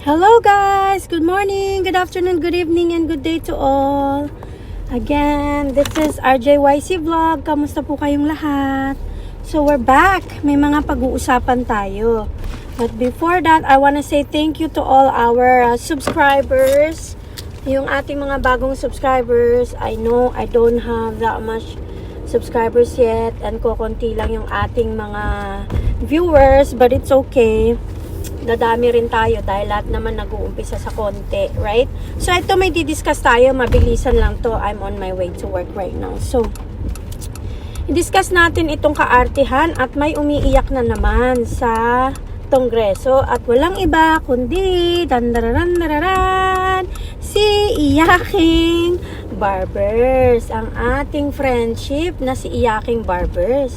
Hello guys! Good morning, good afternoon, good evening, and good day to all. Again, this is RJYC Vlog. Kamusta po kayong lahat? So we're back. May mga pag-uusapan tayo. But before that, I want to say thank you to all our subscribers. Yung ating mga bagong subscribers. I know I don't have that much subscribers yet. And kukunti lang yung ating mga viewers. But it's okay. Dadami rin tayo dahil lahat naman nag-uumpisa sa konti, right? So, ito may didiscuss tayo. Mabilisan lang to. I'm on my way to work right now. So, i-discuss natin itong kaartihan at may umiiyak na naman sa Kongreso at walang iba kundi dandararan si Iyaking Barbers. Ang ating friendship na si Iyaking Barbers.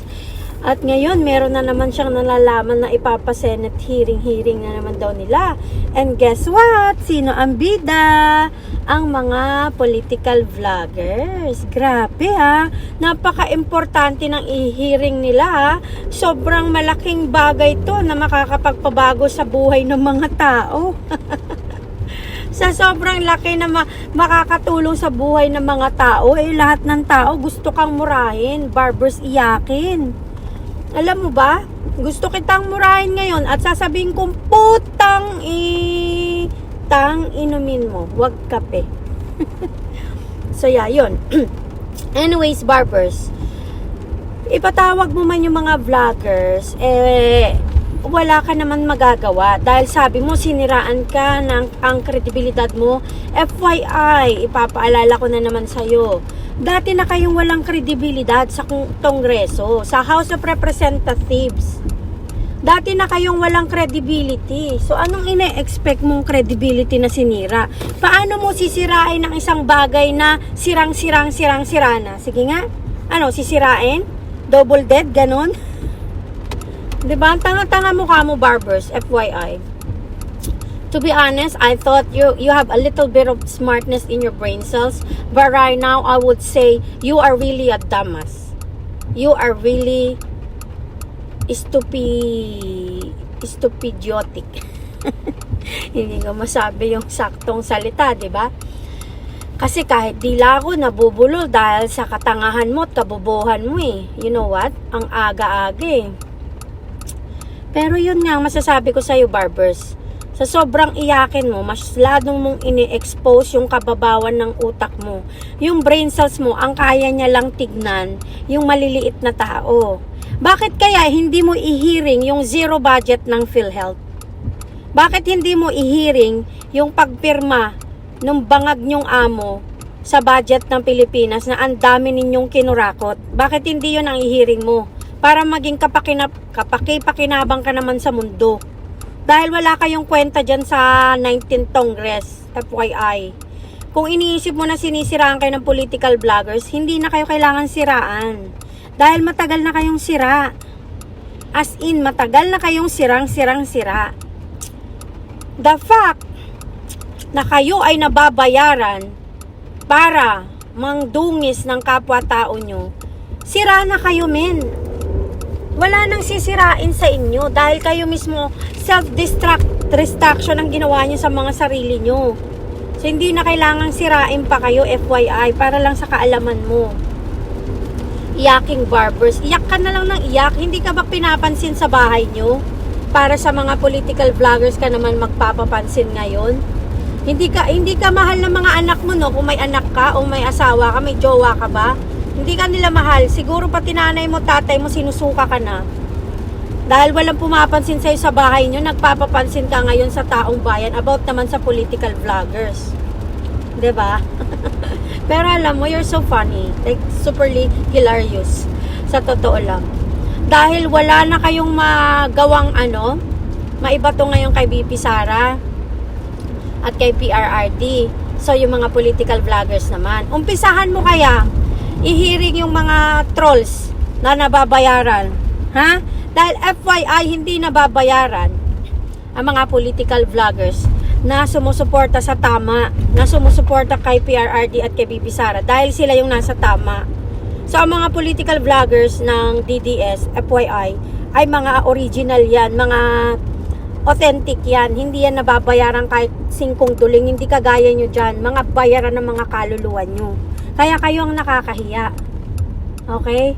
At ngayon, meron na naman siyang nalalaman na ipapa-Senate hearing na naman daw nila. And guess what? Sino ang bida? Ang mga political vloggers. Grabe ha. Napaka-importante ng i-hearing nila ha. Sobrang malaking bagay to na makakapagpabago sa buhay ng mga tao. Sa sobrang laki na makakatulong sa buhay ng mga tao, lahat ng tao gusto kang murahin. Barbers Iyakin. Alam mo ba? Gusto kitang murahin ngayon at sasabihin kong putang inumin mo. Wag kape. So yeah, yun. Anyways, barbers. Ipatawag mo man yung mga vloggers, wala ka naman magagawa. Dahil sabi mo, siniraan ka ng ang kredibilidad mo. FYI, ipapaalala ko na naman sa'yo. Dati na kayong walang kredibilidad sa Kongreso, sa House of Representatives. Dati na kayong walang credibility. So, anong ine-expect mong credibility na sinira? Paano mo sisirain ang isang bagay na sira na? Sige nga. Ano, sisirain? Double dead? Ganon? Diba? Ang tanga-tanga mukha mo, barbers. FYI. To be honest, I thought you have a little bit of smartness in your brain cells. But right now, I would say you are really a dumbass. You are really stupidiotic. Hindi ko masabi yung saktong salita, di ba? Kasi kahit dila ako nabubulol dahil sa katangahan mo at kabobohan mo eh. You know what? Ang aga-aga eh. Pero yun nga ang masasabi ko sa'yo, barbers. Sa sobrang iyakin mo, mas ladong mong ini-expose yung kababawan ng utak mo. Yung brain cells mo, ang kaya niya lang tignan yung maliliit na tao. Bakit kaya hindi mo i-hearing yung zero budget ng PhilHealth? Bakit hindi mo i-hearing yung pagpirma ng bangag nyong amo sa budget ng Pilipinas na ang dami ninyong kinurakot? Bakit hindi yun ang i-hearing mo? Para maging kapakipakinabang ka naman sa mundo. Dahil wala kayong kwenta dyan sa 19th Congress, FYI. Kung iniisip mo na sinisiraan kayo ng political vloggers, hindi na kayo kailangan siraan. Dahil matagal na kayong sira. As in, matagal na kayong sira. The fact na kayo ay nababayaran para mangdungis ng kapwa-tao nyo, sira na kayo, men. Wala nang sisirain sa inyo dahil kayo mismo self-destruction ang ginawa nyo sa mga sarili nyo. So, hindi na kailangang sirain pa kayo, FYI, para lang sa kaalaman mo. Iyaking barbers. Iyak ka na lang ng iyak. Hindi ka ba pinapansin sa bahay nyo? Para sa mga political vloggers ka naman magpapapansin ngayon? Hindi ka mahal ng mga anak mo, no? Kung may anak ka o may asawa ka, may jowa ka ba? Hindi ka nila mahal. Siguro pati nanay mo, tatay mo, sinusuka ka na. Dahil walang pumapansin sa'yo sa bahay nyo, nagpapapansin ka ngayon sa taong bayan about naman sa political vloggers. Diba? Pero alam mo, you're so funny. Like, superly hilarious. Sa totoo lang. Dahil wala na kayong magawang maiba to ngayon kay BP Sara at kay PRRD. So, yung mga political vloggers naman. Umpisahan mo kaya i-hearing yung mga trolls na nababayaran. Ha? Dahil FYI, hindi nababayaran ang mga political vloggers na sumusuporta sa tama, na sumusuporta kay PRRD at kay BP Sara dahil sila yung nasa tama. So, ang mga political vloggers ng DDS, FYI, ay mga original yan, mga Authentic yan. Hindi yan nababayaran kahit 5 tuling. Hindi kagaya nyo dyan. Mga bayaran ng mga kaluluwa nyo. Kaya kayo ang nakakahiya. Okay?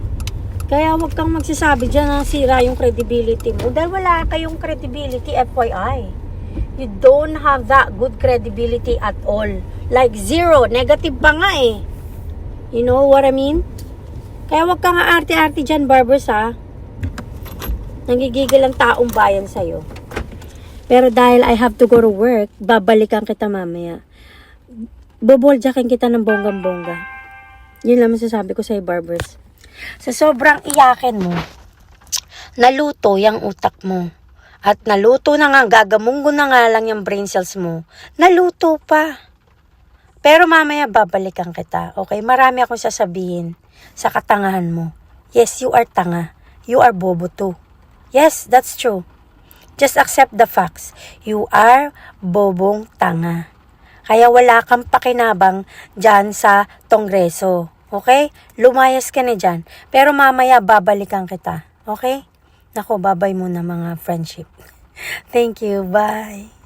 Kaya huwag kang magsasabi dyan na sira yung credibility mo. Dahil wala kayong credibility, FYI. You don't have that good credibility at all. Like zero. Negative pa nga eh. You know what I mean? Kaya huwag kang arte-arte dyan, Barbers, ha? Nangigigil ang taong bayan sa'yo. Pero dahil I have to go to work, babalikan kita mamaya. Boboljakin kita ng bonggang-bongga. Yun lang masasabi ko sa'yo, Barbers. Sa sobrang iyakin mo, naluto yung utak mo. At naluto na nga, gagamunggo na nga lang yung brain cells mo. Naluto pa. Pero mamaya babalikan kita. Okay? Marami akong sasabihin sa katangahan mo. Yes, you are tanga. You are bobo too. Yes, that's true. Just accept the facts. You are bobong tanga. Kaya wala kang pakinabang dyan sa Kongreso. Okay? Lumayas ka na dyan. Pero mamaya babalikan kita. Okay? Nako, babay muna mga friendship. Thank you. Bye.